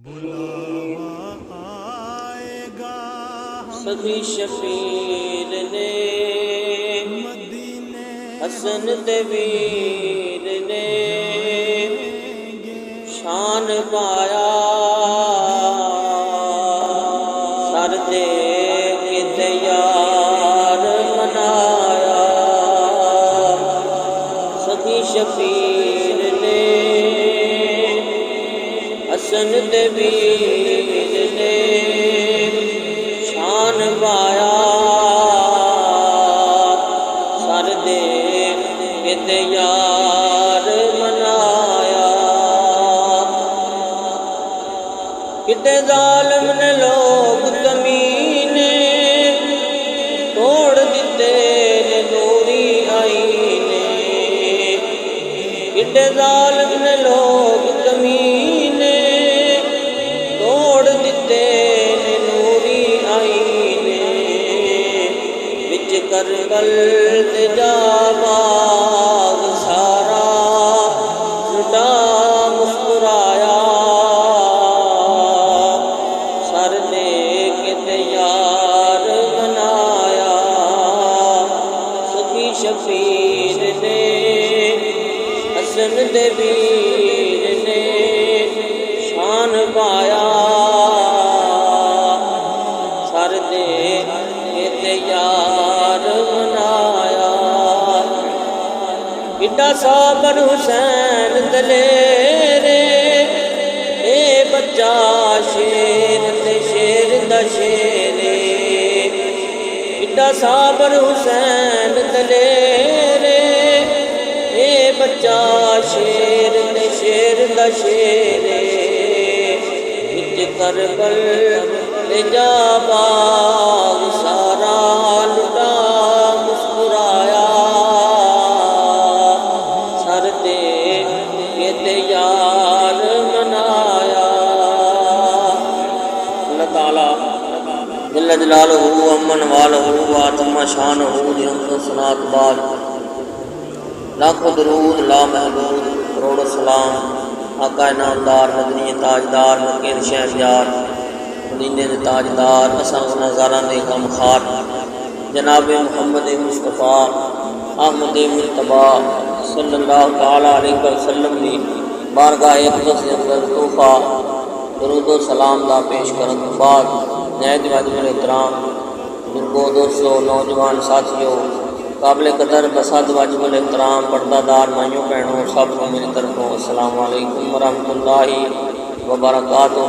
بلاوا آئے گا سخی شفیر نے مدینے حسن دے ویر نے شان پایا سر دے کے یار منایا سخی شفیر نے حسن دے ویر نے شان پایا سر دے کے یار منایا کتے ظالم نے لوگ کمینے توڑ دیتے نے نوری آئینے کتے ظالم نے لوگ کمینے توڑ دیتے نے نوری آئینے وچ کربل تے جا باغ سارا لٹا مسکرایا سر دے کے یار منایا سخی شفیر نے حسن دے ویر نے شان پایا سر دے کے یار منایا ایڈا صابر حسین دلیرے اے بچہ شیر تے شیر دا شیرے ایڈا صابر حسین دلیرے اے بچہ شیر تے شیر دا شیرے وچ کربل تے جا باغ سارا لٹا مسکرایا سر دے کے یار منایا اللہ تعالیٰ جل جلالہ امن والہ واتم شانہ جنت صلاۃ بعد لاکھوں درود لا محدود کروڑ سلام آقا نامدار مدنی تاجدار مکے دے شہریار مدینے دے تاجدار اساں نظاراں دے غمخوار جناب محمد مصطفیٰ احمد مجتبیٰ صلی اللہ تعالیٰ علیہ وسلم دی بارگاہ اقدس دے اندر تحفہ درود و سلام دا پیش کرن تو بعد نہایت واجب الاحترام بزرگوں دوستوں نوجوان ساتھیوں قابل قدر بسات واجب الاحترام پردہ دار مائیوں بہنوں سب کو میری طرفوں السلام علیکم ورحمۃ اللہ وبرکاتہ۔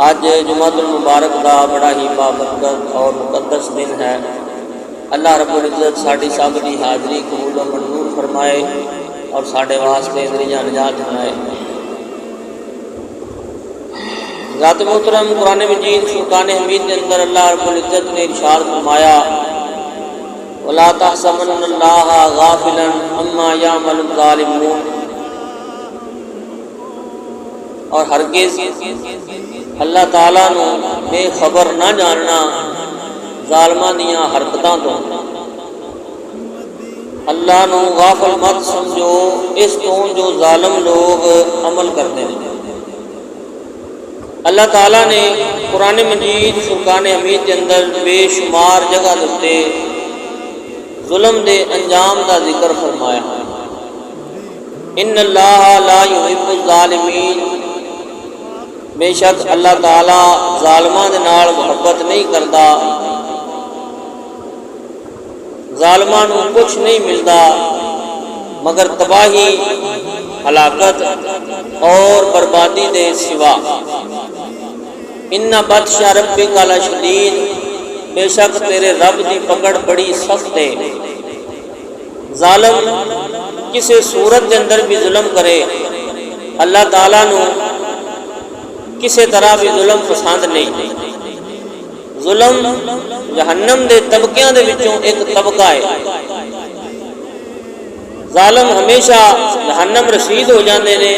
آج جمعۃ المبارک کا بڑا ہی بابرکت اور مقدس دن ہے۔ اللہ رب العزت ساڈی سب کی حاضری قبول و منظور فرمائے اور ساڈے واسطے ذریعہ نجات بنائے۔ ذات محترم قرآن مجید فرقان حمید کے اندر اللہ رب العزت نے ارشاد فرمایا وَلَا تَحْسَبَنَّ اللَّهَ غَافِلًا عَمَّا يَعْمَلُ الظَّالِمُونَ، اور ہرگز اللہ تعالیٰ نو بے خبر نہ جاننا ظالماں دیاں حرکتاں تو۔ اللہ نو غافل مت سمجھو اس تو جو ظالم لوگ عمل کرتے ہیں۔ اللہ تعالیٰ نے قرآن مجید فرقان حمید کے اندر بے شمار جگہ دتے ظلم دے انجام دا ذکر فرمایا۔ ان اللہ لا یحب الظالمین، بے شک اللہ تعالیٰ ظالماں دے نال محبت نہیں کرتا، ظالماں نو کچھ نہیں ملتا مگر تباہی، ہلاکت اور بربادی دے سوا۔ ان بطش ربک لشدید، بے شک تیرے رب دی پکڑ بڑی سخت ہے۔ ظالم کسی صورت کے اندر بھی ظلم کرے اللہ تعالیٰ نو کسی طرح بھی ظلم پسند نہیں۔ ظلم جہنم دے طبقیاں دے وچوں ایک طبقہ ہے۔ ظالم ہمیشہ جہنم رسید ہو جاندے نے،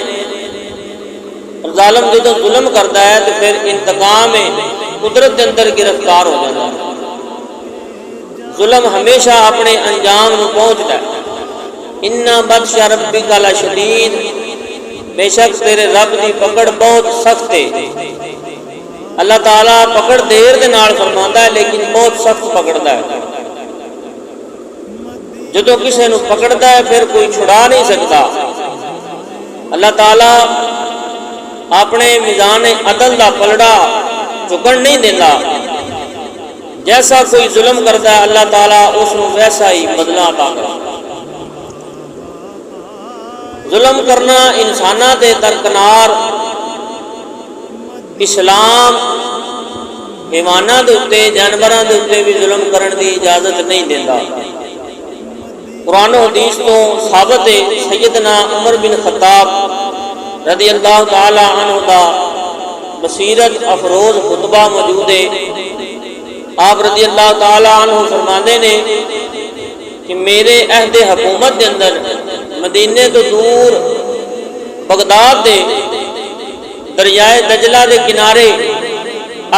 اور ظالم جدو ظلم کرتا ہے تو پھر انتقام قدرت کے اندر گرفتار ہو جاتا ہے۔ ظلم ہمیشہ اپنے انجام نو پہنچتا ہے۔ اِنَّ بَطْشَ رَبِّكَ لَشَدِيدٌ، بے شک تیرے رب دی پکڑ بہت سخت ہے۔ اللہ تعالیٰ پکڑ دیر دے نال فرماندا ہے لیکن بہت سخت پکڑدا ہے۔ جدوں کسے نو پکڑدا ہے پھر کوئی چھڑا نہیں سکتا۔ اللہ تعالیٰ اپنے میزان عدل دا پلڑا چکن نہیں دینا۔ جیسا کوئی ظلم کرتا ہے اللہ تعالیٰ اس کو ویسا ہی بدلہ عطا کرتا ہے۔ ظلم کرنا انساناں دے درکنار اسلام حیواناں دے اُتے جانوراں دے اُتے بھی ظلم کرن دی اجازت نہیں دیتا۔ قرآن و حدیث تو ثابت ہے، سیدنا عمر بن خطاب رضی اللہ تعالی عنہ دا بصیرت افروز خطبہ موجود ہے۔ آپ رضی اللہ تعالی عنہ فرماندے نے کہ میرے عہد حکومت کے اندر مدینے تو دور بغداد دے دریائے دجلہ دے کنارے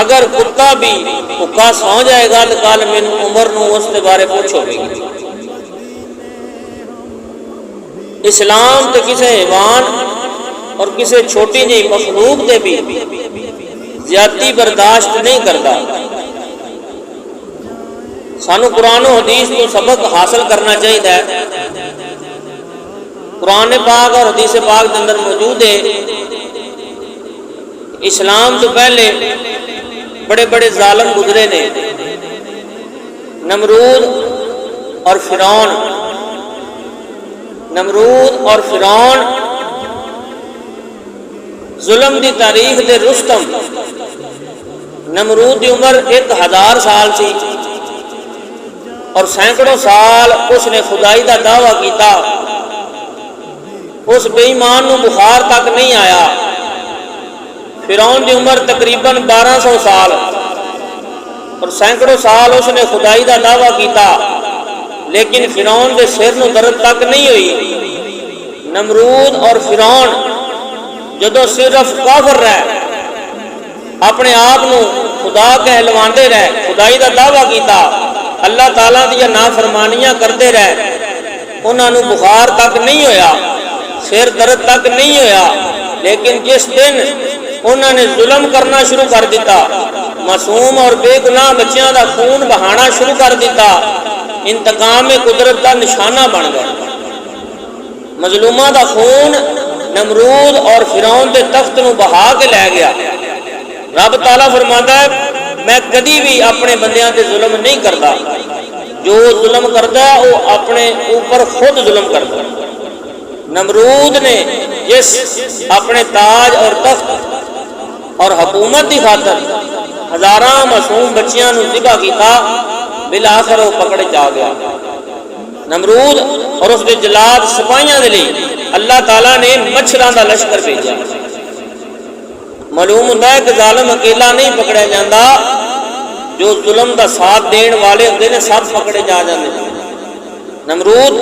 اگر کتا بھی بھوکا سو جائے گا تو کل مینوں عمر نو اس کے بارے پوچھو گی۔ اسلام تے کسے حیوان اور کسے چھوٹی جی مخلوق دے بھی زیادتی برداشت نہیں کرتا۔ سانو قرآن و حدیث کو سبق حاصل کرنا چاہیے۔ قرآن پاک اور حدیث پاک کے اندر موجود ہے اسلام تو پہلے بڑے بڑے ظالم گزرے نے، نمرود اور فرعون۔ نمرود اور فرعون ظلم دی تاریخ دے رستم۔ نمرود دی عمر 1000 سال سی اور سینکڑوں سال اس نے خدائی دا دعویٰ کیتا۔ اس بے ایمان نو بخار تک نہیں آیا۔ فرعون دی عمر تقریباً 1200 سال اور سینکڑوں سال اس نے خدائی دا دعویٰ کیتا لیکن فرعون دے سر نو درد تک نہیں ہوئی۔ نمرود اور فرعون جدو صرف کافر رہے اپنے آپ نو خدا کہلواندے رہے، خدائی دا دعویٰ کیتا، اللہ تعالیٰ دیا نافرمانیاں کرتے رہے، انہاں نو بخار تک نہیں ہویا، سر درد تک نہیں ہویا، لیکن جس دن انہوں نے ظلم کرنا شروع کر دیتا، معصوم اور بے گناہ بچیاں دا خون بہانا شروع کر دیتا، انتقام قدرت کا نشانہ بن گیا۔ مظلومہ دا خون نمرود اور فرعون دے تخت نو بہا کے لے گیا۔ رب تعالیٰ فرماتا ہے میں کدی بھی اپنے بندیاں تے ظلم نہیں کرتا، جو ظلم کرتا ہے وہ اپنے اوپر خود ظلم کرتا ہے۔ نمرود نے جس اپنے تاج اور تخت اور حکومت کی خاطر ہزاراں معصوم بچیاں نو ذبح کیتا، بالآخر وہ پکڑ جا گیا۔ نمرود اور اس کے جلاد سپاہیاں دے لئی اللہ تعالیٰ نے مچھراں دا لشکر بھیجا۔ معلوم ہوتا ہے کہ ظالم اکیلا نہیں پکڑیا جاتا، جو ظلم دا ساتھ دین والے ہوندے نے سب پکڑے جا جاندے۔ نمرود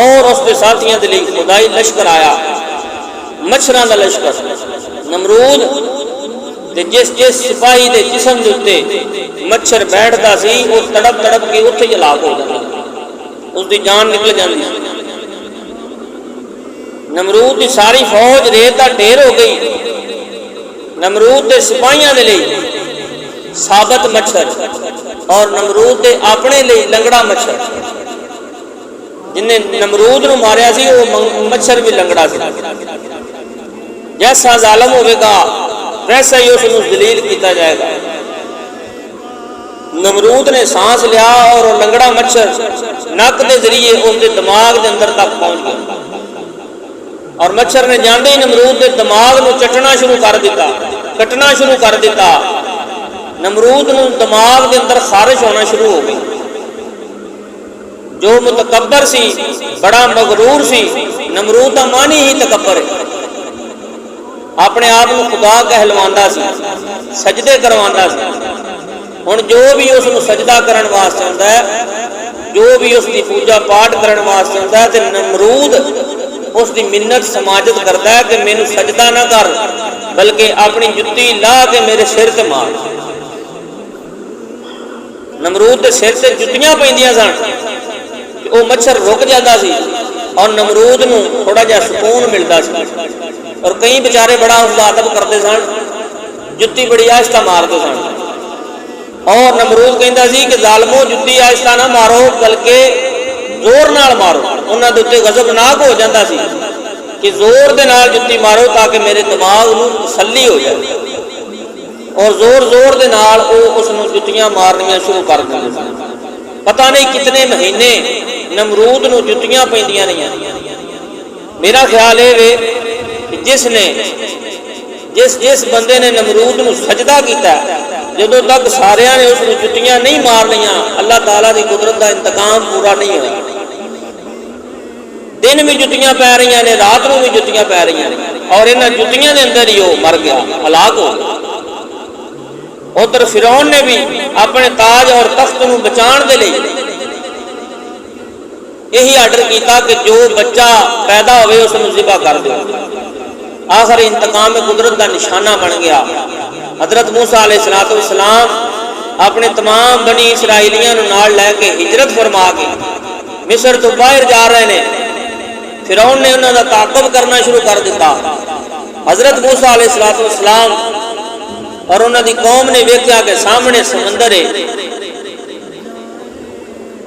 اور اس کے ساتھیاں دے لئی خدائی لشکر آیا، مچھراں دا لشکر۔ نمرود تے جس سپاہی دے جسم دے اوتے مچھر بیٹھدا سی وہ تڑپ تڑپ کے اوتھے ہی ہلاک ہو جاندا، اس دی جان نکل جاندی۔ نمرود دی ساری فوج ریت دا ڈھیر ہو گئی۔ نمرود دے سپاہیاں دے لئی ثابت مچھر اور نمرود دے اپنے لئی لنگڑا مچھر۔ جن نے نمرود نو ماریا سی وہ مچھر بھی لنگڑا سی۔ جیسا ظالم ہوئے گا ویسا ہی اس کو ذلیل کیتا جائے گا۔ نمرود نے سانس لیا اور لنگڑا مچھر نک دے ذریعے اس کے دماغ دے اندر تک پہنچ گیا اور مچھر نے جاندے ہی نمرود دے دماغ نو چٹنا شروع کر دیتا، کٹنا شروع کر دیتا۔ نمرود نو دماغ دے اندر خارش ہونا شروع ہو گئی۔ جو متکبر سی، بڑا مغرور سی، نمرود دا معنی ہی تکبر ہے، اپنے آپ کو خدا کہلواندا سی، سجدے کرواندا سی۔ ہن جو بھی اس کو سجدہ کرن واسطے ہوندا ہے، جو بھی اس کی پوجا پاٹ کرن واسطے ہوندا ہے تے نمرود اس کی منت سماجت کرتا ہے کہ مینوں سجدہ نہ کر بلکہ اپنی جتی لا کے میرے سر تے مار۔ نمرود دے سر تے جتیاں پیندیاں سن، وہ مچھر رک جاتا سی اور نمرود نو تھوڑا جہا سکون ملتا سی، اور کئی بیچارے بڑا اس کا ادب کرتے سن، جتی بڑی آہستہ مارتے سن، اور نمرود کہندا سی کہ ظالمو جتی آہستہ نہ مارو بلکہ زور نال مارو۔ انہاں دے اوتے غضبناک ہو جاتا سی کہ زور دے نال جتی مارو تاکہ میرے دماغ نو تسلی ہو جائے، اور زور زور دے نال او اس نو جتیاں مارنیاں شروع کر دیندے سن۔ پتہ نہیں کتنے مہینے نمرود نو جتیاں پیندیاں رہیاں۔ میرا خیال ہے کہ جس بندے نے نمرود نو سجدہ کیتا ہے، جدوں تک ساریاں نے اس نو جتیاں نہیں مار لیاں، اللہ تعالیٰ دی قدرت دا انتقام پورا نہیں ہوا۔ دن بھی جتیاں پی رہی نے، رات نو بھی جتیاں پی رہی نے، اور انہاں جتیاں دے اندر ہی وہ مر گیا، ہلاک ہو گیا۔ ادھر فرعون نے بھی اپنے تاج اور تخت نو بچان دے لئی یہی آرڈر کیتا کہ جو بچہ پیدا ہوئے اس نو ذبح کر دو۔ آخر انتقام قدرت کا نشانہ بن گیا۔ حضرت موسیٰ علیہ السلام اپنے تمام بنی اسرائیلیاں نو نال لے کے ہجرت فرما کے مصر تو باہر جا رہے ہیں۔ فرعون نے انہوں کا تعاقب کرنا شروع کر دیتا۔ حضرت موسیٰ علیہ السلام اور انہوں دی قوم نے ویکھیا کہ سامنے سمندر ہے،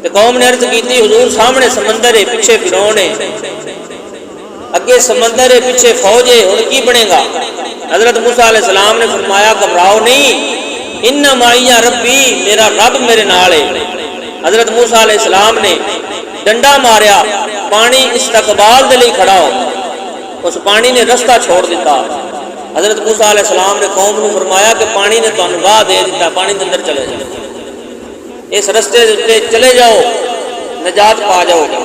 تے قوم نے عرض کیتی حضور سامنے سمندر ہے، پیچھے فرعون ہے، اگے سمندر ہے، پیچھے فوج ہے، ہن کی بنے گا؟ حضرت موسیٰ علیہ السلام نے فرمایا گھبراؤ نہیں، ان معی ربی، میرا رب میرے نال ہے۔ حضرت موسیٰ علیہ السلام نے ڈنڈا ماریا، پانی استقبال دے لئی کھڑا ہو، اس پانی نے رستہ چھوڑ دیتا۔ حضرت موسیٰ علیہ السلام نے قوم کو فرمایا کہ پانی نے تمہیں راہ دے دیتا، پانی کے اندر چلے جاؤ، اس رستے سے چلے جاؤ، نجات پا جاؤ گے۔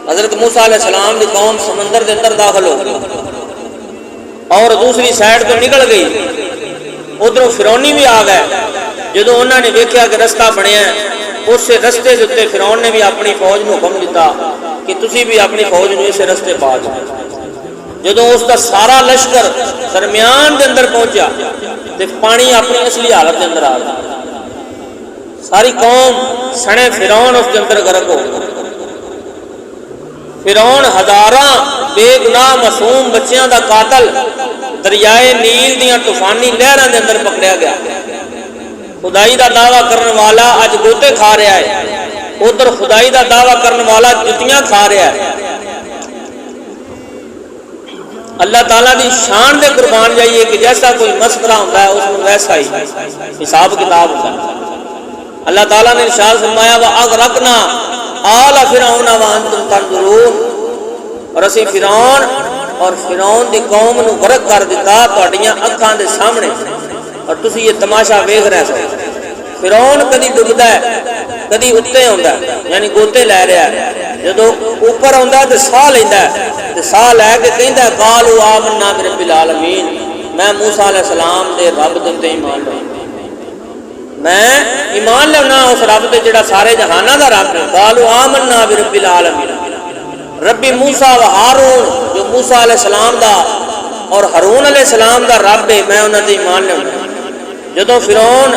حضرت موسیٰ علیہ السلام کی قوم سمندر کے اندر داخل ہو گئی اور دوسری سائڈ تو نکل گئی۔ ادھر فرعونی بھی آ گئے۔ جدو انہوں نے دیکھا کہ رستہ بنیا اس رستے کے اتنے فرعون نے بھی اپنی فوج کو حکم دیتا کہ تسی بھی اپنی فوج کو اس رستے پا جاؤ۔ جدو اس کا سارا لشکر درمیان کے اندر پہنچا تو پانی اپنی اصلی حالت کے اندر آ گیا، ساری قوم سنے فرعون اس کے اندر غرق ہو گئی۔ فرعون ہزاراں بے گناہ معصوم بچیاں دا قاتل دریائے نیل دیاں طوفانی لہراں دے اندر پکڑیا گیا۔ خدائی دا دعویٰ کرنے والا اج گوتے کھا رہا ہے، ادھر خدائی دا دعویٰ کرنے والا جتیاں کھا رہا ہے۔ اللہ تعالیٰ دی شان دے قربان جائیے کہ جیسا کوئی مسخرہ ہوتا ہے اس میں ویسا ہی حساب کتاب ہوتا ہے۔ اللہ تعالیٰ نے ارشاد فرمایا وَأَغْرَقْنَا آلَ فِرْعَوْنَ وَأَنْتُمْ تَنظُرُونَ، اور اسی فرعون اور فرعون دی قوم نو غرق کر دیتا تہاڈیاں اکھاں دے سامنے، اور تسی یہ تماشا ویکھ رہے ہو۔ فرعون کدی ڈبدا ہے کدی اتنے ہوندا ہے، یعنی گوتے لے رہا ہے، جدو اوپر آندا ہے تے ساہ لیندا ہے، تے ساہ لے کے کہندا ہے قالوا آمنا برب العالمین، میں موسیٰ علیہ السلام دے رب دے ایمان لایا، میں ایمان لینا اس رب تے جڑا سارے جہاناں دا رب ہے۔ قالوا آمنا برب العالمین، ربی موسیٰ و ہارون، جو موسیٰ علیہ السلام دا اور ہارون علیہ السلام دا رب ہے، میں انہاں تے ایمان لینا۔ جدو فرعون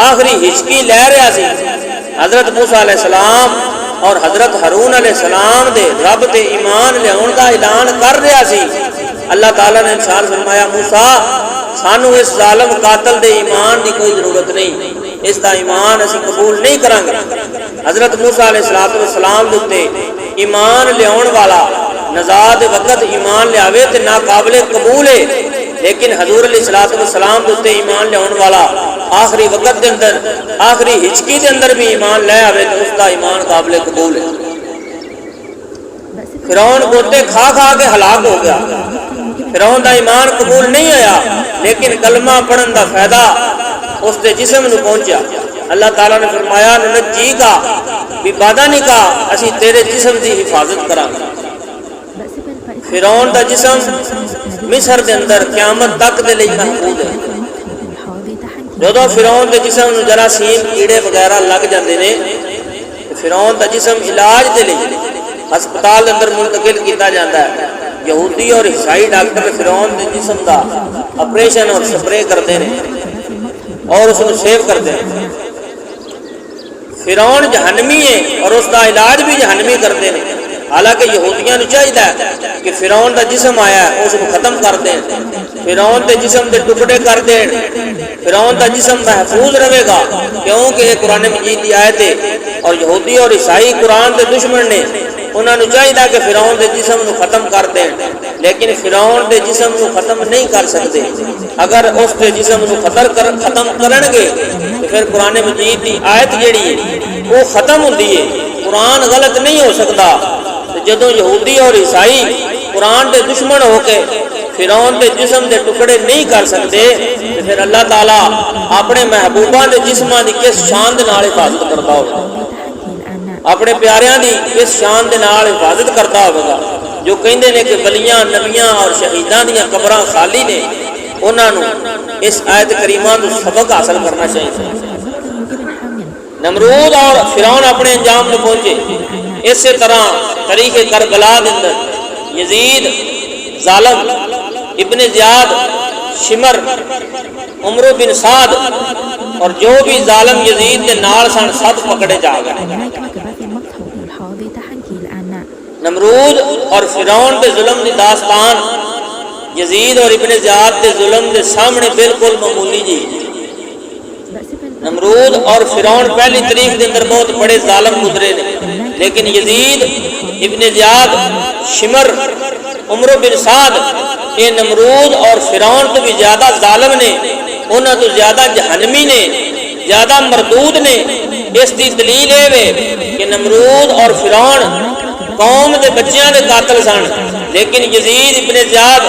آخری ہچکی لے رہا سی، حضرت موسیٰ علیہ السلام اور حضرت ہارون علیہ السلام دے رب تے ایمان لیاون دا اعلان کر رہا سی، اللہ تعالیٰ نے ارشاد فرمایا موسیٰ سانو اس ظالم قاتل دے ایمان دی کوئی ضرورت نہیں، اس دا ایمان اسی قبول نہیں کریں گے۔ حضرت موسیٰ علیہ السلام دے ایمان لیاون والا نزاع دے وقت ایمان لیاوے تے ناقابل قبول ہے، لیکن حضور علیہ السلام دے ایمان لیاون والا آخری وقت دے اندر آخری ہچکی دے اندر بھی ایمان لے آوے تو اس دا ایمان قابل قبول ہے۔ فرعون گوتے کھا کھا کے ہلاک ہو گیا، فرعون دا ایمان قبول نہیں ہویا، لیکن کلمہ پڑھن دا فائدہ اس دے جسم نو پہنچیا۔ اللہ تعالیٰ نے فرمایا ننجی کا ببدنک کا، اسی تیرے جسم دی حفاظت کراں گے۔ فرعون دا جسم مصر دے اندر قیامت تک دے لئی محفوظ ہے۔ جدو فرعون دے جسم نو جراثیم کیڑے وغیرہ لگ جاندے نے، فرعون دا جسم علاج دے لئی ہسپتال دے اندر منتقل کیتا جاندا ہے۔ یہودی اور عیسائی ڈاکٹر فرعون دے جسم دا آپریشن اور سپرے کردے نے اور اس کو سیو کرتے ہیں۔ فرعون جہنمی ہے اور اس کا علاج بھی جہنمی کرتے ہیں۔ حالانکہ یہودیاں نوں چاہیے کہ فرعون دا جسم آیا ہے اس کو ختم کر دین، فرعون دے جسم دے ٹکڑے کر دین، فرعون دا جسم محفوظ رہے گا کیونکہ یہ قرآن مجید کی آیت ہے۔ اور یہودی اور عیسائی قرآن دے دشمن نے، انہوں نے چاہیے کہ فرعون دے جسم کو ختم کر دیں، لیکن فرعون دے جسم کو ختم نہیں کر سکتے۔ اگر اس دے جسم کو ختم کرن گے تو پھر قرآن مجید کی آیت جیڑی ہے وہ ختم ہوتی ہے، قرآن غلط نہیں ہو سکتا۔ تو جدوں یہودی اور عیسائی قرآن دے دشمن ہو کے فرعون دے جسم دے ٹکڑے نہیں کر سکتے تو پھر اللہ تعالیٰ اپنے محبوباں دے جسماں دی کس شان دے نال حفاظت کرتا ہوگا، اپنے پیاریاں دی کس شان دے نال حفاظت کرتا ہوگا۔ جو کہندے نے کہ ولیاں نبیاں اور شہیداں دیاں قبراں خالی نے، انہاں نوں اس آیت کریمہ تو سبق حاصل کرنا چاہیے۔ نمرود اور فرعون اپنے انجام میں پہنچے، اسی طرح تاریخ کربلا کے اندر یزید ظالم، ابن زیاد، شمر، عمر بن سعد اور جو بھی ظالم یزید کے نال سن سب پکڑے جا گئے۔ نمرود اور فرعون کے ظلم کی داستان یزید اور ابن زیاد کے ظلم کے سامنے بالکل معمولی جی۔ نمرود اور فرعون پہلی تاریخ کے اندر بہت بڑے ظالم گزرے نے، لیکن یزید، ابن زیاد، شمر، عمر بن سعد یہ نمرود اور فرعون تو بھی زیادہ ظالم نے، انہاں تو زیادہ جہنمی نے، زیادہ مردود نے۔ اس کی دلیل ہے کہ نمرود اور فرعون قوم دے بچیاں دے قاتل سن، لیکن یزید، ابن زیاد،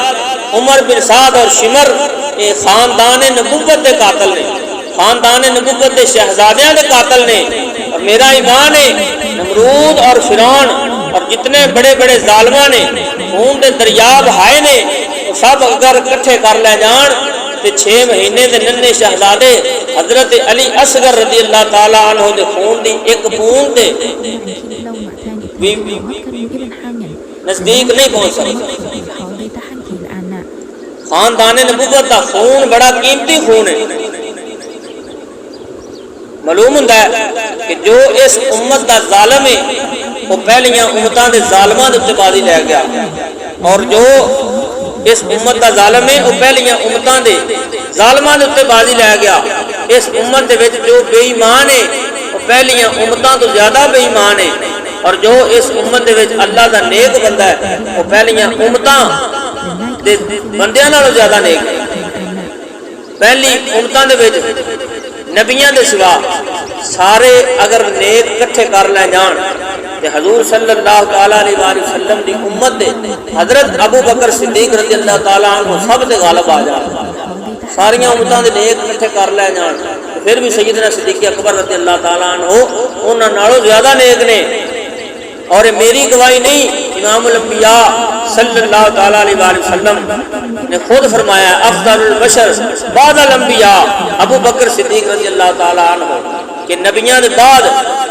عمر بن سعد اور شمر یہ خاندان نبوت دے قاتل نے، خاندان نبوت دے شہزادیاں دے قاتل نے۔ اور میرا ایمان ہے نمرود اور فرعون اور جتنے بڑے بڑے ظالمان نے خون دے دریا بہائے نے، وہ سب اگر کٹھے کر لے جان تو 6 مہینے دے ننے شہزادے حضرت علی اصغر رضی اللہ تعالیٰ عنہ دے خون دی ایک بوند دے نزدیک نہیں پہنچ سکتا۔ خاندان نبوت کا خون بڑا قیمتی خون ہے۔ معلوم ہوتا ہے کہ جو اس امت کا ظالم ہے وہ پہلیاں امتاں دے ظالماں دے تے بازی لے گیا، اور جو اس امت کا ظالم ہے وہ پہلیاں امتاں دے ظالماں دے تے بازی لے گیا۔ اس امت دے وچ جو بے ایمان ہے وہ پہلیاں امتاں تو زیادہ بے ایمان ہے، اور جو اس امت دے وچ اللہ دا نیک بندہ ہے وہ پہلیاں امتاں دے بندیاں نالوں زیادہ نیک ہے۔ پہلی امتاں دے وچ نبیاں دے سوا سارے اگر نیک کٹھے کر لے جان تے حضور صلی اللہ تعالیٰ علیہ وآلہ وسلم دی امت دے حضرت ابو بکر صدیق رضی اللہ تعالیٰ عنہ سب دے غالب آ جان، ساریاں امتاں دے نیک کٹھے کر لے جان، پھر بھی سیدنا صدیق اکبر رضی اللہ تعالیٰ عنہ انہاں نالوں زیادہ نیک نے۔ اور میری گواہی نہیں، امام الانبیاء صلی اللہ تعالیٰ علیہ وآلہ وسلم نے خود فرمایا افضل البشر بعد الانبیاء ابو بکر صدیق رضی اللہ تعالیٰ عنہ، کہ نبیان دے بعد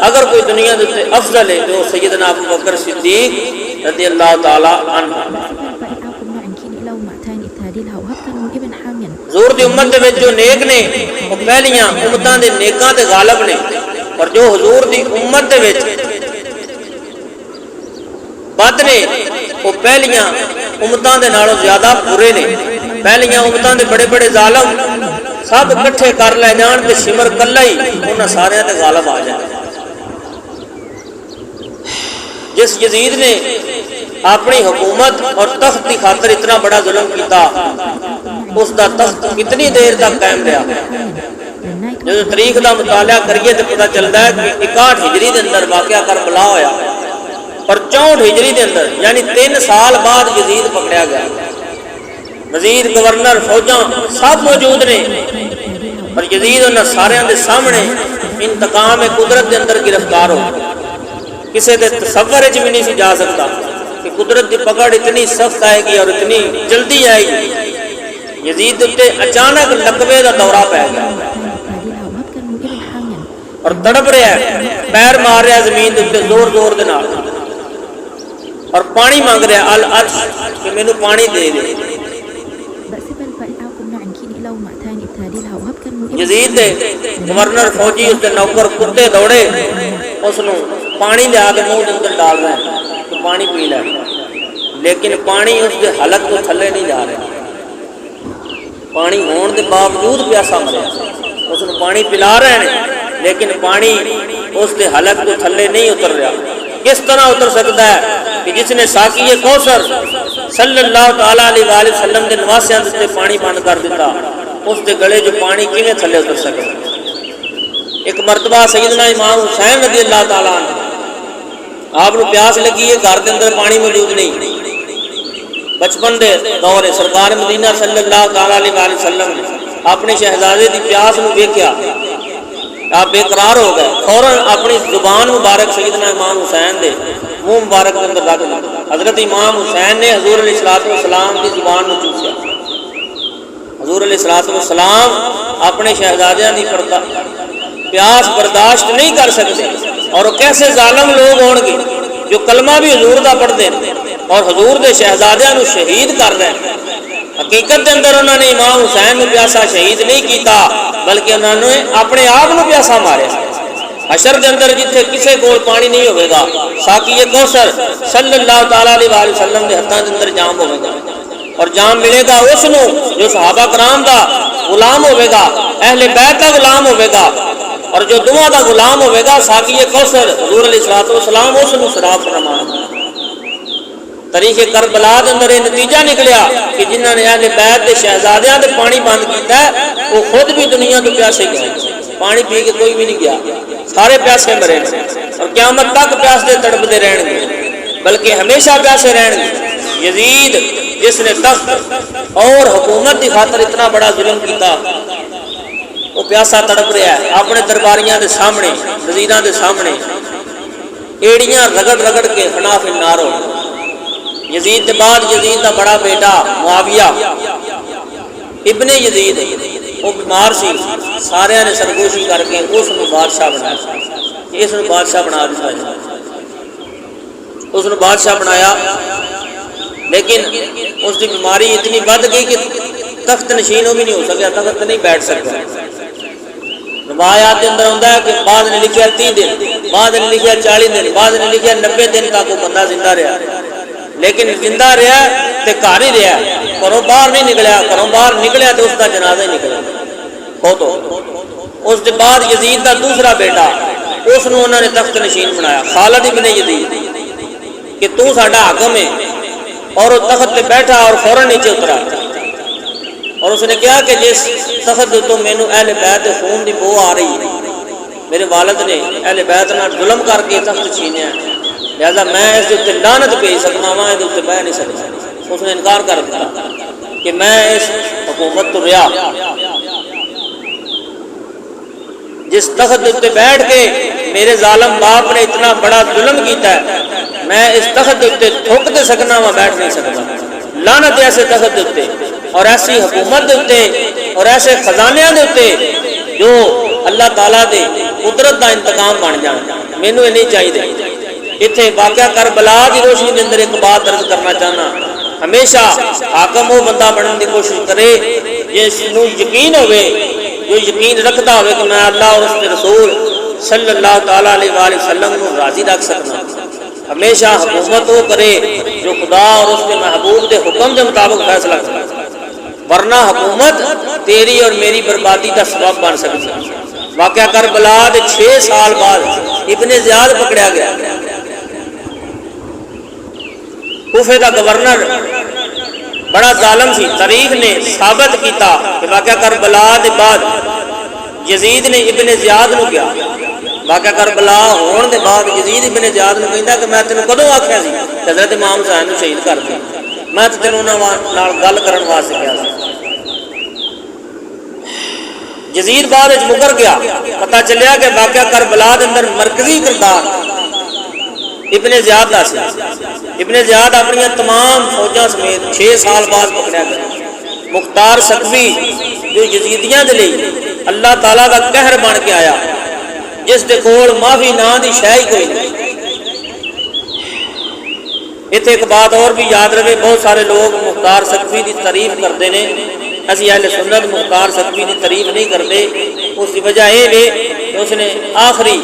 اگر کوئی دنیا دے افضل ہے تو سیدنا ابو بکر صدیق رضی اللہ تعالیٰ عنہ۔ حضور دی امت دے وچ جو نیک نے وہ پہلیاں امتاں دے نیکاں تے غالب نے، اور جو حضور دی امت دے وچ بد نے وہ پہلیاں امتاں دے نالوں زیادہ برے نے۔ پہلیاں امتاں دے بڑے بڑے ظالم سب کٹھے کر لے جان تے شمر کلا ہی انہاں سارے تے غالب آ جائے۔ جس یزید نے اپنی حکومت اور تخت کی خاطر اتنا بڑا ظلم کیتا، اس دا تخت کتنی دیر تک قائم رہا؟ جو تاریخ دا مطالعہ کریے تو پتہ چلتا ہے کہ 61 ہجری دے اندر واقعہ کربلا ہویا، اور 64 ہجری دے اندر یعنی 3 سال بعد یزید پکڑیا گیا۔ وزیر، گورنر، فوجاں سب موجود نے، اور یزید انہاں سارے دے سامنے انتقام قدرت دے اندر گرفتار ہو گیا۔ کسی دے تصور وچ بھی نہیں سی جا سکتا کہ قدرت دی پکڑ اتنی سخت آئے گی اور اتنی جلدی آئے گی۔ یزید تے اچانک لقبے دا دورہ پہ گیا اور تڑپ رہا ہے، پیر مار رہا زمین دے زور زور دے نال، اور پانی مانگ رہا العطش کہ مینوں پانی دے دے۔ یزید دے گورنر، فوجی، اس دے نوکر کتے دوڑے اس نوں پانی لے کے منہ دے اندر ڈال رہے ہیں۔ کہ پانی پی لے، لیکن پانی اس کے حلق کو تھلے نہیں جا رہا، پانی ہون کے باوجود پیاسا مریا، اس کو پانی پلا رہے ہیں لیکن پانی اس کے حلق کو تھلے نہیں اتر رہا۔ کس طرح اتر سکتا ہے کہ جس نے ساقی کوثر صلی اللہ تعالیٰ علیہ وآلہ وسلم کے نواسیاں سے پانی بند کر دیتا، اس کے گلے جو پانی کیویں تھلے اتر سکے۔ ایک مرتبہ سیدنا امام حسین رضی اللہ تعالیٰ عنہ آپ کو پیاس لگی ہے، گھر کے اندر پانی موجود نہیں، بچپن دے دور سرکار مدینہ صلی اللہ تعالیٰ علیہ وآلہ وسلم نے اپنے شہزادے دی پیاس نو ویکھیا، آپ بے قرار ہو گئے، فوراً اپنی زبان مبارک سیدنا امام حسین دے منہ مبارک کے اندر رکھ دی۔ حضرت امام حسین نے حضور علیہ الصلوۃ والسلام کی زبان نو چوسیا۔ حضور علیہ الصلوۃ والسلام اپنے شہزادیاں دی پیاس برداشت نہیں کر سکتے، اور وہ کیسے ظالم لوگ ہون گے جو کلمہ بھی حضور دا پڑھتے ہیں اور حضور دے شہزادیاں نو شہید کر رہے ہیں۔ حقیقت دے اندر انہوں نے امام حسین نو پیاسا شہید نہیں کیتا، بلکہ انہوں نے اپنے آپ نو پیاسا ماریا۔ حشر دے اندر جتھے کسے کول پانی نہیں ہوئے گا، ساقی کوثر صلی اللہ تعالیٰ علیہ وآلہ وسلم دے ہتھاں دے اندر جام ہوئے گا، اور جام ملے گا اس نو جو صحابہ کرام دا غلام ہوئے گا، اہل بیت دا غلام ہوئے گا، اور جو دعا دا غلام ہوئے گا ساقی کوثر حضور علیہ الصلوۃ والسلام اس نو شراب فرمان۔ تاریخ کربلا دے اندر یہ نتیجہ نکلیا کہ جنہوں نے اہل بیت دے شہزادیاں دے پانی بند کیتا ہے وہ خود بھی دنیا تو پیاسے گئے، پانی پی کے کوئی بھی نہیں گیا، سارے پیاسے مرے اور قیامت تک پیاسے تڑپتے رہن گے، بلکہ ہمیشہ پیاسے رہن گے۔ یزید جس نے تخت اور حکومت کی خاطر اتنا بڑا ظلم کیتا، وہ پیاسا تڑپ رہا ہے اپنے درباریاں دے سامنے، وزیراں دے سامنے، ایڑیاں رگڑ رگڑ کے فنا فی النار ہو۔ یزید کے بعد یزید کا بڑا بیٹا معاویہ ابن یزید وہ بیمار سی، سارے نے سرگوشی کر کے اس کو بادشاہ بنایا، اس نے بادشاہ بنا دیا، اس نے بادشاہ بنایا، لیکن اس کی بیماری اتنی بڑھ گئی کہ تخت نشین بھی نہیں ہو سکیا، تخت نہیں بیٹھ سکتا۔ روایات کے اندر آتا ہے کہ بعد نے لکھا 30 دن، بعد نے لکھا 40 دن، بعد نے لکھا 90 دن تک وہ بندہ زندہ رہا، لیکن زندہ رہا تے گھر ہی رہا، گھروں باہر نہیں نکلیا، گھروں باہر نکلیا تو اس کا جنازہ ہی نکلا فوت ہو۔ اس کے بعد یزید کا دوسرا بیٹا، اس نے انہوں نے تخت نشین بنایا، خالد ابن یزید، کہ تو ساڈا حاکم ہے، اور وہ تخت پہ بیٹھا اور فوراً نیچے اترا، اور اس نے کہا کہ جس تخت تو مینوں اہل بیت خون دی بو آ رہی ہے، میرے والد نے اہل بیت نال ظلم کر کے تخت چھینیا، لہذا میں اس کے لعنت بھیج سکنا وا، یہ بہ نہیں سکتا۔ اس نے انکار کر دیا کہ میں اس حکومت تو رہا، جس تخت اتنے بیٹھ کے میرے ظالم باپ نے اتنا بڑا ظلم کیتا ہے، میں اس تخت اتنے تھک دے سکنا وا، بیٹھ نہیں سکتا۔ لعنت ایسے تخت اتنے اور ایسی حکومت اتنے اور ایسے خزانیاں اتنے جو اللہ تعالیٰ دے قدرت دا انتقام بن جان، مینوں یہ نہیں چاہیے۔ اتنے واقعہ کربلا کی روشنی کے اندر ایک بات عرض کرنا چاہنا، ہمیشہ حاکم وہ بندہ بننے کی کوشش کرے جس نو یقین ہوئے، جو یقین رکھتا ہوئے کہ میں اللہ اور اس کے رسول صلی اللہ تعالیٰ علیہ وآلہ وسلم کو راضی رکھ سکنا۔ ہمیشہ حکومت وہ کرے جو خدا اور اس کے محبوب کے حکم کے مطابق فیصلہ کرے، ورنہ حکومت تیری اور میری بربادی کا سبب بن سکتی ہے۔ واقعہ کربلا کے 6 سال بعد ابن زیاد پکڑیا گیا، کوفے کا گورنر بڑا ظالم سی۔ تاریخ نے ثابت کیتا کہ واقعہ کربلا کے بعد یزید نے ابن زیاد نو کیا، واقعہ کربلا ہون دے بعد یزید ابن زیاد نو کہندا کہ میں تینوں کدوں آکھیا سی حضرت امام حسین نو شہید کر دے، میں تے تینوں انہاں نال گل کرن واسطے کہیا سی۔ یزید بعد وچ مکر گیا، پتہ چلیا کہ واقعہ کربلا دے اندر مرکزی کردار ابن زیاد دا سی۔ ابن زیاد اپنی تمام فوجاں سمیت 6 سال بعد پکڑیا گیا۔ مختار سقفی جو یزیدیاں دے لئی اللہ تعالیٰ کا قہر بن کے آیا، جس دے کول معافی نا دی شے ہی کوئی نہیں۔ اتنے ایک بات اور بھی یاد رہے، بہت سارے لوگ مختار سقفی کی تعریف کرتے ہیں، اسی اہل سنت مختار سقفی کی تعریف نہیں کرتے۔ اس کی وجہ یہ ہے کہ اس نے آخری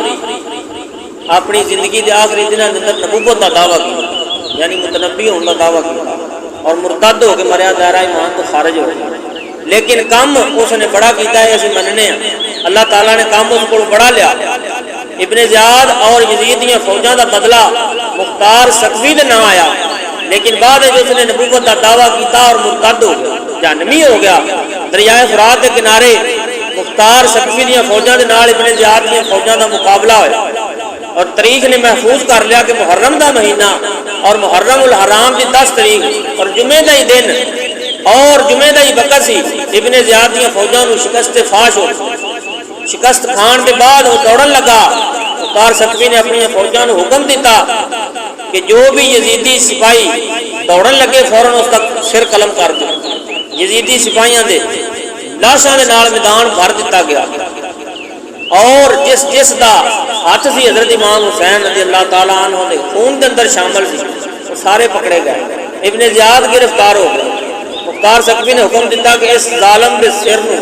اپنی زندگی کے آخری دنوں کے اندر نبوت کا دعویٰ کیا، یعنی متنبی ہونے کا دعویٰ کیا اور مرتد ہو کے مریا دائرہ ایمان تو خارج ہو گیا، لیکن کم اس نے بڑا کیتا ہے، اسے مننے ہیں اللہ تعالیٰ نے کم اس کو بڑا لیا۔ ابن زیاد اور یزید دیا فوجاں دا بدلہ مختار سقفی دے نہ آیا، لیکن بعد جو اس نے نبوت دا دعویٰ کیتا اور مرتد ہو گیا، جہنمی ہو گیا، دریائے فرات کے کنارے مختار سقفی دیا فوجاں دے نال ابن زیاد دیا فوجاں دا مقابلہ ہوا، اور تاریخ نے محفوظ کر لیا کہ محرم دا مہینہ اور محرم الحرام دی 10 تاریخ اور جمعے دا ہی دن اور جمعے دا ہی وقت سی ابن زیاد دیا فوجاں نو شکست فاش ہو، شکست کھان کے بعد وہ دوڑن لگا۔ مختار سقفی نے اپنی فوجاں نو حکم دیتا کہ جو بھی یزیدی سپاہی دوڑن لگے فوراً اس کا سر قلم کر دو۔ یزیدی سپاہیاں دے لاشاں دے نال میدان بھر دیتا گیا، اور جس دا ہاتھ سی حضرت امام حسین رضی اللہ تعالیٰ عنہ دے خون دے اندر شامل سی، وہ سارے پکڑے گئے۔ ابن زیاد گرفتار ہو گئے۔ مختار سقفی نے حکم دیتا کہ اس ظالم دے سر نو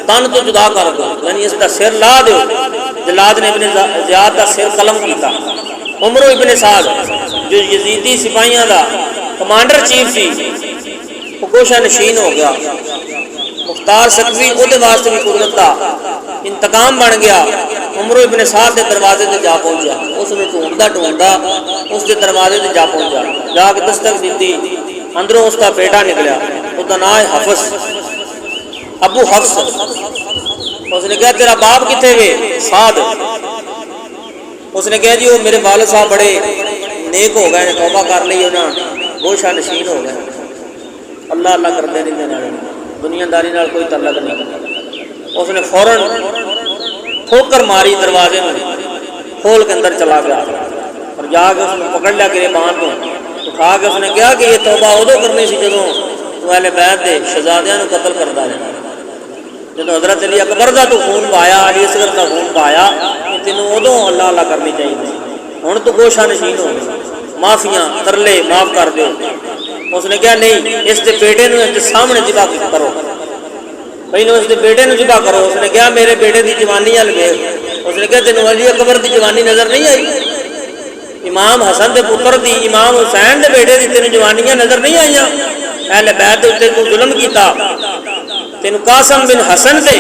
تن تو جدا کر دو، یعنی اس دا سر لا دو۔ جلاد نے ابن زیاد دا سر قلم کیتا۔ عمرو ابن سعد جو یزیدی سپاہیاں دا کمانڈر چیف سی، وہ گوشہ نشین ہو گیا۔ مختار سقفی اودے واسطے بھی قدرت دا انتقام بن گیا۔ عمرو ابن سعد دے دروازے تے جا پہنچا، اس نے ڈھونڈا اس دے دروازے تے جا پہنچا، جا کے دستک دیتی، اندروں اس کا بیٹا نکلا، اس کا نام ہے حفص، ابو حفص۔ اس نے کہا تیرا باپ کتنے گئے؟ سعد۔ اس نے کہا جی وہ میرے والد صاحب بڑے نیک ہو گئے، توبہ کر لی، انہاں گوشہ نشین ہو گئے، اللہ اللہ کرتے نہیں، دنیا داری نال کوئی تعلق نہیں۔ اس نے فوراً ٹھوکر ماری دروازے میں، کھول کے اندر چلا گیا اور جا کے اس نے پکڑ لیا گریبان کو، اٹھا کے اس نے کہا کہ یہ توبہ ادو کرنی سی جدوں تو اہل بیت دے شہزادیاں نو قتل کردا رہا، جدوں حضرت علی اکبر دا تو خون پایا، علی اصغر دا خون پایا، تینوں ادوں اللہ اللہ کرنی چاہیے، ہن تو گوشہ نشین ہو گیا، معافیاں ترلے معاف کر دیو۔ اس نے کہا نہیں، اس دے بیٹے نو اس دے سامنے ذبح کرو، پہلو اس دے بیٹے نو ذبح کرو۔ اس نے کہا میرے بیٹے دی جوانی ال ویکھ۔ اس نے کہا تینوں علی اکبر دی جوانی نظر نہیں آئی؟ امام حسن دے پتر دی، امام حسین دے بیٹے دی تینوں جوانیاں نظر نہیں آئیاں؟ اہل بیت دے اوتے تو ظلم کیتا، تینوں قاسم بن حسن تے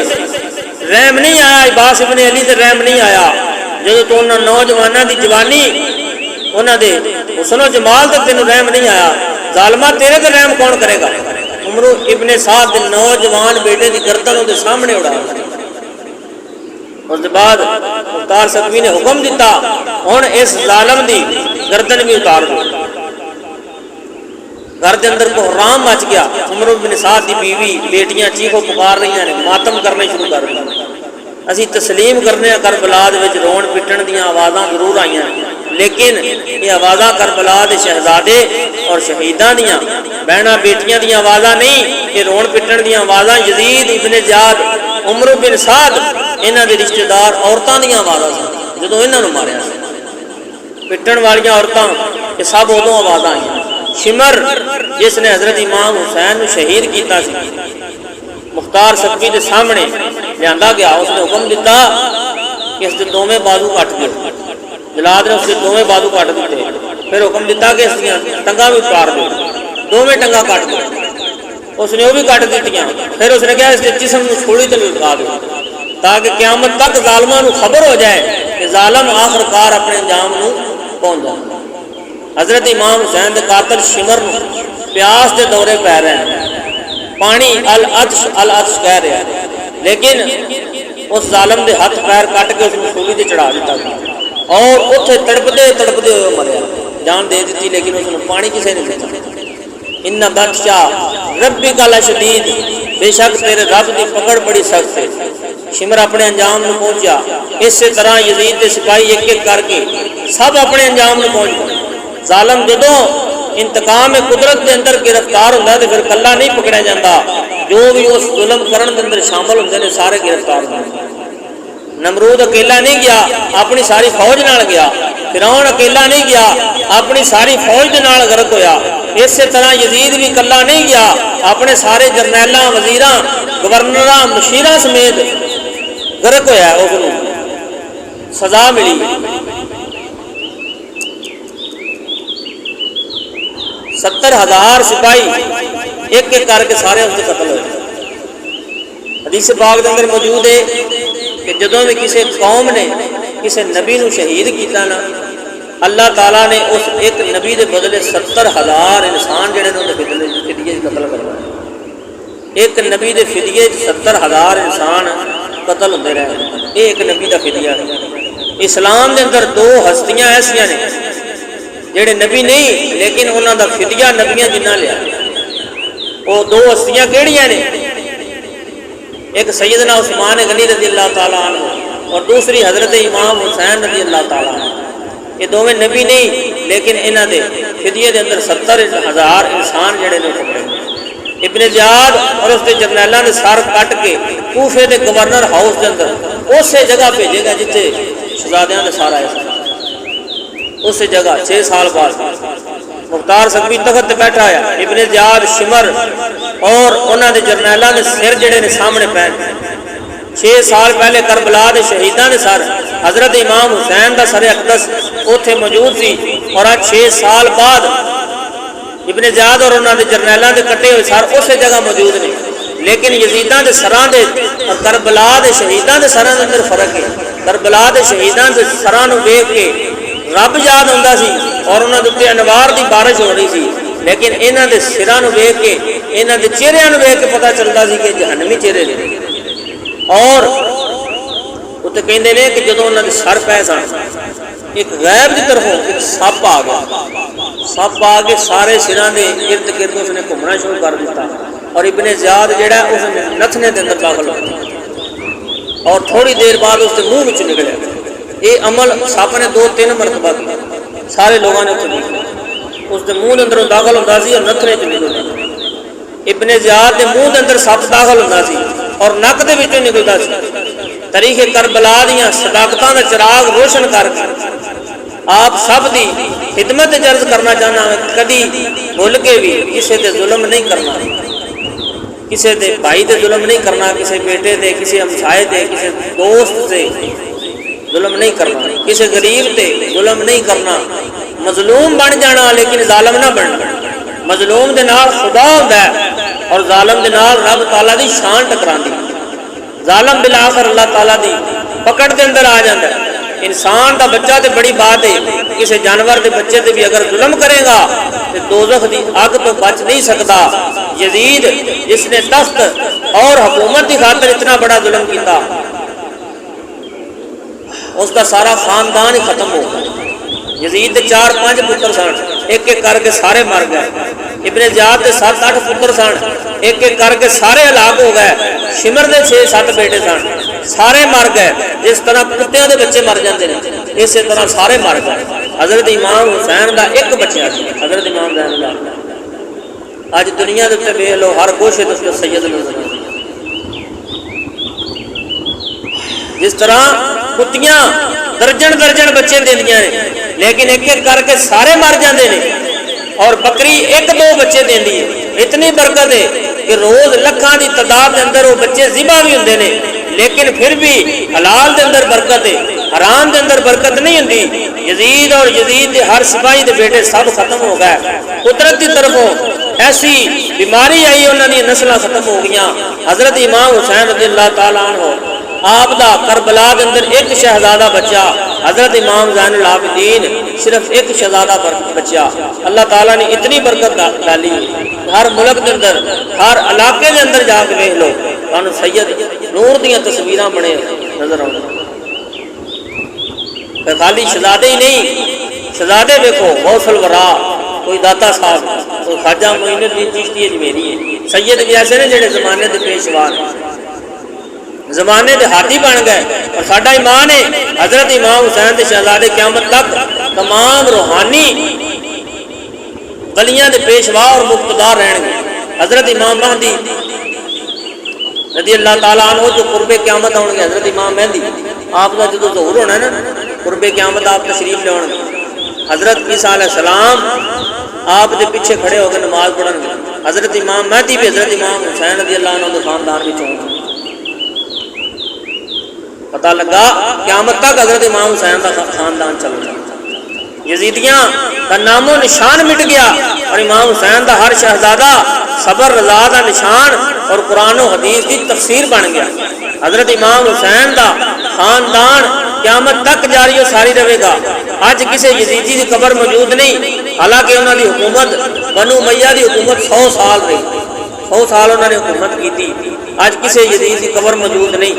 رحم نہیں آیا، عباس ابن علی تے رحم نہیں آیا، جدوں تو انہاں نوجواناں دی جوانی، انہاں دے حسن و جمال تے تینوں رحم نہیں آیا، ظالمہ تیرے تے رحم کون کرے گا؟ عمرو ابن سعد دے نوجوان بیٹے دی گردن اودے سامنے اڑا۔ اس کے بعد مختار سقفی نے حکم دیتا ہن اس ظالم دی گردن بھی اتار دو۔ گھر کے اندر بحران مچ گیا۔ عمرو بن سعد دی بیوی بیٹیاں چیخو پکار رہی ہیں، ماتم کرنے شروع کر دیا۔ اسی تسلیم کرنے کربلا دے وچ رون پٹن دیاں آوازاں ضرور آئیاں، لیکن یہ آوازاں کربلا دے شہزادے اور شہیداں دیاں بہناں بیٹیاں دیاں آوازاں نہیں، یہ رون پٹن دیاں آوازاں یزید ابن زیاد، عمرو بن سعد انہاں دے رشتہ دار عورتاں دیاں آوازاں سن۔ جدوں انہاں نوں ماریا سی پٹن والیاں عورتاں، یہ سب ادوں آوازاں آئیاں۔ شمر جس نے حضرت امام حسین کو شہید کیتا سی، مختار سقفی دے سامنے لیا گیا۔ اس نے حکم دیتا کہ اس کے دوویں بازو کٹ دو۔ جلاد نے اس کے دوویں بازو کٹ دیتے، پھر حکم دیتا کہ اس دیا ٹنگاں بھی اتار دو، دوویں ٹنگاں کٹ دو۔ اس نے وہ بھی کٹ دیتیاں۔ پھر اس نے کہا اس کے جسم کو چھوڑی تے لٹکا دو، تاکہ قیامت تک ظالماں کو خبر ہو جائے کہ ظالم آخر کار اپنے انجام کو پہنچ جائے۔ حضرت امام حسین دے قاتل شمر پیاس دے دورے پہ رہے ہیں، پانی العطش کہہ رہے ہیں، لیکن اس ظالم دے ہاتھ پیر کٹ کے اس کو سولی تے چڑھا دیتا گیا اور اتنے تڑپتے ہوئے مریا، جان دے دیتی لیکن اس نے پانی کسے نہیں دیتا۔ ان بطشا ربک لشدید، بے شک تیرے رب دی پکڑ بڑی سخت ہے۔ شمر اپنے انجام میں پہنچا۔ اسی طرح یزید دے سپاہی ایک ایک کر کے سب اپنے انجام میں پہنچ گئے۔ ظالم جدوں انتقام قدرت دے اندر گرفتار ہوتا ہے تو پھر کلا نہیں پکڑا جاتا، جو بھی اس ظلم کرن دے اندر شامل ہوتے ہیں سارے گرفتار ہوتے ہیں۔ نمرود اکیلا نہیں گیا، اپنی ساری فوج نال گیا۔ فرعون اکیلا نہیں گیا، اپنی ساری فوج دے نال غرق ہویا۔ اسی طرح یزید بھی کلا نہیں گیا، اپنے سارے جرنیلاں، وزیراں، گورنراں، مشیراں سمیت غرق ہویا۔ اس کو سزا ملی۔ 70,000 سپاہی ایک ایک کر کے سارے اس کے قتل ہوئے۔ حدیث پاک کے اندر موجود ہے کہ جدوں بھی کسی قوم نے کسی نبی نو شہید کیتا نا، اللہ تعالیٰ نے اس ایک نبی دے بدلے 70,000 انسان جڑے نے فدیے قتل کروایا۔ ایک نبی دے فدیے 70,000 انسان قتل ہوتے رہے، یہ ایک نبی دا فدیہ ہے۔ اسلام دے اندر دو ہستیاں ایسیاں نے جڑے نبی نہیں لیکن انہاں دا فدیہ نبیاں جنہ لیا۔ وہ دو ہستیاں کیڑیاں نے؟ ایک سیدنا عثمان غنی رضی اللہ تعالیٰ عنہ اور دوسری حضرت امام حسین رضی اللہ تعالیٰ عنہ۔ یہ دونوں نبی نہیں لیکن انہاں دے فدیے دے اندر 70,000 انسان جڑے نے پکڑے۔ ابن زیاد اور اس کے جرنیلاں نے سر کٹ کے کوفے دے گورنر ہاؤس دے اندر اسی جگہ بھیجے گا جتھے شہزادیاں نے سارا ہے، اسی جگہ 6 سال بعد مختار سکوی تخت تے بیٹھا ہے۔ ابن زیاد شمر اور انہاں دے جرنیلاں نے سر جڑے نے سامنے پہن 6 سال پہلے کربلا دے شہیداں نے سر حضرت امام حسین دا سر اقدس اوتھے موجود سی، اور آج 6 سال بعد ابن زیاد اور انہاں دے جرنیلاں دے کٹے ہوئے سر اسی جگہ موجود نے۔ لیکن یزیداں دے سراں دے اور کربلا دے شہیداں دے سراں دے اندر فرق ہے۔ کربلا دے شہیداں دے سراں نو ویکھ کے رب یاد ہوندا سی اور انہاں دے اوتے انوار دی بارش ہو رہی سی، لیکن انہاں دے سراں نو ویکھ کے انہاں دے چہریاں نو ویکھ کے پتہ چلدا سی کہ جہنمی چہرے نے۔ اور اتنے کہندے نے کہ جدوں انہاں دے سر پے سن ایک غیب کی طرفوں ایک سپ آ گیا، سپ آ کے سارے سراں دے ارد گرد اس نے گھومنا شروع کر دیتا، اور ابن زیاد جڑا اس نے نتھنے دے اندر داخل ہو گیا اور تھوڑی دیر بعد اس کے منہ وچ نکلیا۔ یہ عمل سپ نے 2-3 مرتبہ کیا، سارے لوگوں نے اتنے دیکھا، اس کے منہ اندر داخل ہوتا سی اور نتھنے چ نکلتا۔ ابن زیاد کے منہ اندر سپ داخل ہوتا سی اور نک دے وچوں نکلتا سی۔ تاریخ کربلا دیاں صداقتاں دا چراغ روشن کر کے آپ سب دی خدمت عرض کرنا چاہنا ہے، کدی بھول کے بھی کسی تے ظلم نہیں کرنا، کسی تے بھائی تے ظلم نہیں کرنا، کسی بیٹے تے، کسی ہمسائے تے، کسی دوست تے ظلم نہیں کرنا، کسی غریب تے ظلم نہیں کرنا، مظلوم بن جانا لیکن ظالم نہ بننا۔ مظلوم دے نال خدا ہوندا ہے اور ظالم دے نال رب تعالیٰ دی شان ٹکراندی۔ ظالم بالآخر اللہ تعالیٰ دی پکڑ دے اندر آ جاتا ہے۔ انسان دا بچہ تے بڑی بات ہے، کسی جانور دے بچے تے بھی اگر ظلم کرے گا تو دوزخ دی آگ تو بچ نہیں سکتا۔ یزید جس نے تخت اور حکومت کی خاطر اتنا بڑا ظلم کیتا، اس کا سارا خاندان ہی ختم ہو گیا۔ یزید 4-5 پتر سن، ایک ایک کر کے سارے مر گئے۔ ابن زیاد کے 7-8 پتر سن، ایک ایک کر کے سارے ہلاک ہو گئے۔ شمر دے 6-7 بیٹے سن، سارے مر گئے۔ جس طرح کتےاں دے بچے مر جاندے نے اسی طرح سارے مر گئے۔ حضرت امام حسین دا ایک بچہ سی، حضرت امام زین اللہ۔ اج دنیا دے تے ویکھ لو ہر گوشے تے سید نظر آندے۔ جس طرح کتیاں درجن درجن بچے دیندیاں نے لیکن ایک ایک کر کے سارے مر جاندے نے، اور بکری 1-2 بچے دیندی ہے۔ اتنی برکت ہے کہ روز لکھاں دی تعداد دے اندر وہ بچے ذبح بھی ہوندے نے، لیکن پھر بھی حلال دے اندر برکت ہے، حرام دے اندر برکت نہیں ہوندی۔ یزید اور یزید دے ہر سپاہی دے بیٹے سب ختم ہو گئے۔ قدرت کی طرفوں ایسی بیماری آئی، انہاں دی نسلاں ختم ہو گئیاں۔ حضرت امام حسین رضی اللہ تعالیٰ عنہ آپ دا کربلا کے اندر ایک شہزادہ بچہ، حضرت امام زین العابدین صرف ایک شہزادہ بچہ۔ اللہ تعالیٰ نے اتنی برکت ڈالی، ہر ملک کے اندر ہر علاقے کے اندر جا کے دیکھ لو تانوں سید نور دیاں تصویراں بنے نظر آؤں۔ خالی شہزادے ہی نہیں، شہزادے دیکھو غوث الورا، کوئی داتا صاحب، کوئی خواجہ معین الدین چشتی اجمیری ہے، سید بھی ایسے نے جڑے زمانے کے پیشوا زمانے دے ہاتھی بن گئے۔ اور ساڈا ایمان ہے حضرت امام حسین دے شہزادے قیامت تک تمام روحانی گلیاں دے پیشوا اور مقتدار رہن گے۔ حضرت امام مہدی رضی اللہ تعالیٰ عنہ جو قرب قیامت آؤ گے، حضرت امام مہدی آپ کا جدو ظہور ہونا ہے نا قرب قیامت، آپ تشریف لے گے، حضرت عیسیٰ علیہ السلام آپ دے پیچھے کھڑے ہو کے نماز پڑھن گے۔ حضرت امام مہدی بھی حضرت امام حسین رضی اللہ عنہ کے خاندان میں ہوں۔ پتہ لگا قیامت تک حضرت امام حسین کا خاندان چل رہا۔ یزیدیاں کا نام و نشان مٹ گیا، اور امام حسین دا ہر شہزادہ صبر رضا دا نشان اور قرآن و حدیث کی تفسیر بن گیا۔ حضرت امام حسین دا خاندان قیامت تک جاری و ساری رہے گا۔ اج کسی یزیدی دی قبر موجود نہیں، حالانکہ انہوں دی حکومت بنو امیہ دی حکومت 100 سال رہی، 100 سال انہوں نے حکومت کی تھی۔ اج کسی یزید دی قبر موجود نہیں،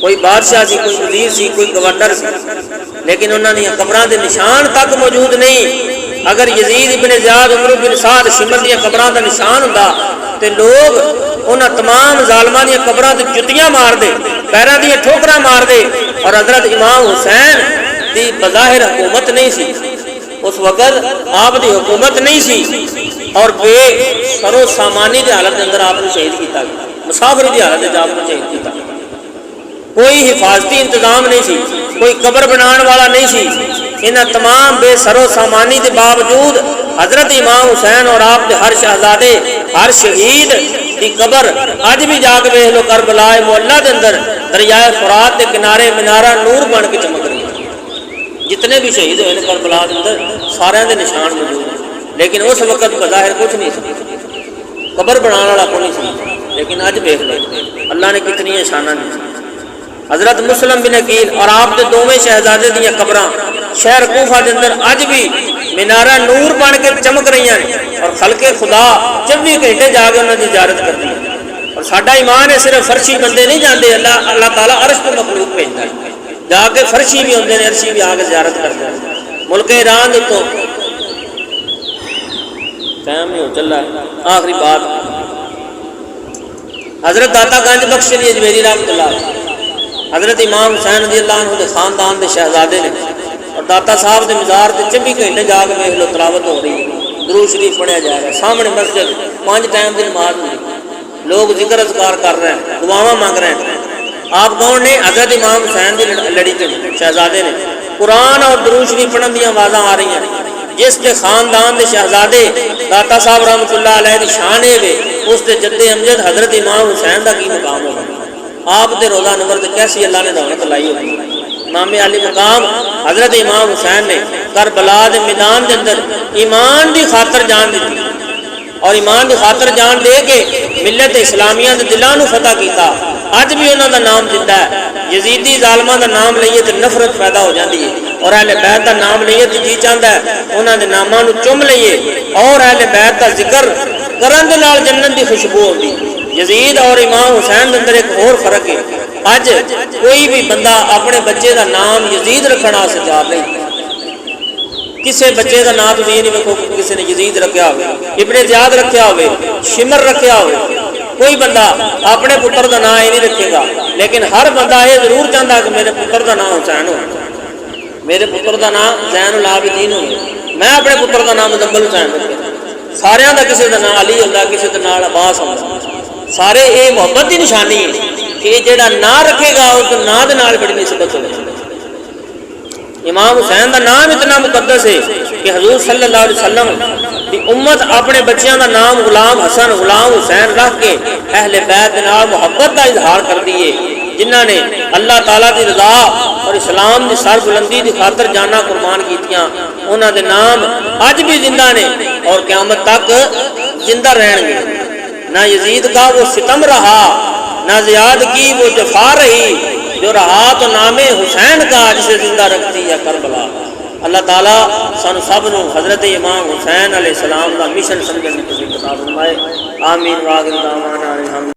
کوئی بادشاہ سی، کوئی وزیر سی، کوئی گورنر سی، لیکن انہوں نے قبراں دے نشان تک موجود نہیں۔ اگر یزید ابن زیاد، عمر بن سعد، شمر دی قبراں دا نشان ہوندا تے لوگ انہاں تمام ظالماں دی قبراں تے جتیاں مار دے، پیراں دی ٹھوکراں مار دے، اور حضرت امام حسین دی بظاہر حکومت نہیں سی، اس وقت آپ دی حکومت نہیں سی، اور بے سر و سامانی دی حالت اندر آپ کو شہید کیتا گیا، مسافر دی حالت اندر آپ کو شہید کیتا گیا۔ کوئی حفاظتی انتظام نہیں سی، کوئی قبر بنان والا نہیں سی۔ انہاں تمام بے سر و سامانی کے باوجود حضرت امام حسین اور آپ کے ہر شہزادے، ہر شہید کی قبر اج بھی جا کے ویکھ لو، کربلا معلیٰ دے اندر دریائے فرات کے کنارے منارہ نور بن کے چمک رہی ہے۔ جتنے بھی شہید ہوئے کربلا دے اندر سارے دے نشان موجود ہیں، لیکن اس وقت بظاہر کچھ نہیں سی، قبر بنانے والا کوئی نہیں سی، لیکن اج ویکھ لو اللہ نے کتنی شاناں دی۔ حضرت مسلم بن عقیل اور آپ دے دوویں شہزادے دیاں قبراں شہر کوفہ دے اندر اج بھی منارہ نور بن کے چمک رہی ہیں، اور خلق خدا 24 گھنٹے جا کے انہاں دی زیارت کرتی ہیں۔ اور ساڈا ایمان ہے صرف فرشی بندے نہیں جاندے، اللہ تعالیٰ عرش پہ مخلوق بھیجتا ہے، جا کے فرشی بھی ہوندے نے، عرشی بھی آ کے زیارت کرتے ہیں۔ ملک ایران دے تو ٹائم نہیں ہو چلا ہے، آخری بات حضرت داتا گنج بخش علی اجمیری رحمۃ اللہ، حضرت امام حسین رضی اللہ عنہ دے خاندان دے شہزادے نے، اور داتا صاحب دے مزار تے 24 گھنٹے جا کے ویکھ لو تلاوت ہو رہی ہے، درود شریف پڑھیا جا رہا ہے، سامنے مسجد 5 ٹائم دی نماز ہوئی، لوگ ذکر اذکار کر رہے ہیں، دعاواں مانگ رہے ہیں۔ آپ کون نے؟ حضرت امام حسین دی لڑی تے شہزادے نے۔ قرآن اور درود شریف پڑھن دی آوازاں آ رہی ہیں۔ جس کے خاندان دے شہزادے داتا صاحب رحمۃ اللہ علیہ دی شان ہے، اس دے جد امجد حضرت امام حسین دا کی مقام ہوگا؟ آپ دے روزہ نمبر تے کیسی اللہ نے رحمت لائی ہوگی۔ امام علی مقام حضرت امام حسین نے کربلا دے میدان دے اندر ایمان دی خاطر جان دی، اور ایمان دی خاطر جان دے کے ملت اسلامیہ دے دلاں نو فتح کیتا۔ اج بھی انہاں دا نام زندہ ہے۔ یزیدی ظالماں دا نام لئیے تے نفرت پیدا ہو جاندی ہے، اور اہل بیت دا نام لئیے تے جی چاہندا ہے انہاں دے ناماں نو چم لئیے، اور اہل بیت دا ذکر کرن دے نال جنت دی خوشبو ہوندی۔ یزید اور امام حسین دے اندر ایک اور فرق ہے، اج کوئی بھی بندہ اپنے بچے دا نام یزید رکھنا سجا نہیں۔ کسی بچے کا نام تو یہ نہیں ویکھو کہ کسی نے یزید رکھیا ہوئے، ابن زیاد رکھیا ہوئے، شمر رکھیا ہوئے۔ کوئی بندہ اپنے پتر کا نام یہ نہیں رکھے گا، لیکن ہر بندہ یہ ضرور چاہتا کہ میرے پتر کا نام حسین ہو، میرے پتر کا نام زین العابدین ہو، میں اپنے پتر کا نام مزمل حسین رکھے۔ سارے کا کسی کا نام علی ہوتا، کسی کا نام عباس ہوتا۔ سارے یہ محبت کی نشانی ہے کہ یہ جہاں نام رکھے گا اس نام کے نال بڑی نسبت ہوگی۔ امام حسین کا نام اتنا مقدس ہے کہ حضور صلی اللہ علیہ وسلم کی امت اپنے بچیاں کا نام غلام حسن، غلام حسین رکھ کے اہل بیت نال محبت کا اظہار کر دیے، جنہ نے اللہ تعالیٰ کی رضا اور اسلام کی سر بلندی کی خاطر جانا قربان کیتیاں۔ انہاں دے نام اج بھی زندہ نے اور قیامت تک زندہ رہن گے۔ نہ یزید کا وہ ستم رہا، نہ زیاد کی وہ جفا رہی، جو رہا تو نام حسین کا جسے زندہ رکھتی ہے کربلا۔ اللہ تعالیٰ سن سب نو حضرت امام حسین علیہ السلام کا مشن سمجھنے کی توفیق عطا فرمائے۔ آمین۔ واخر دعوانا الحمد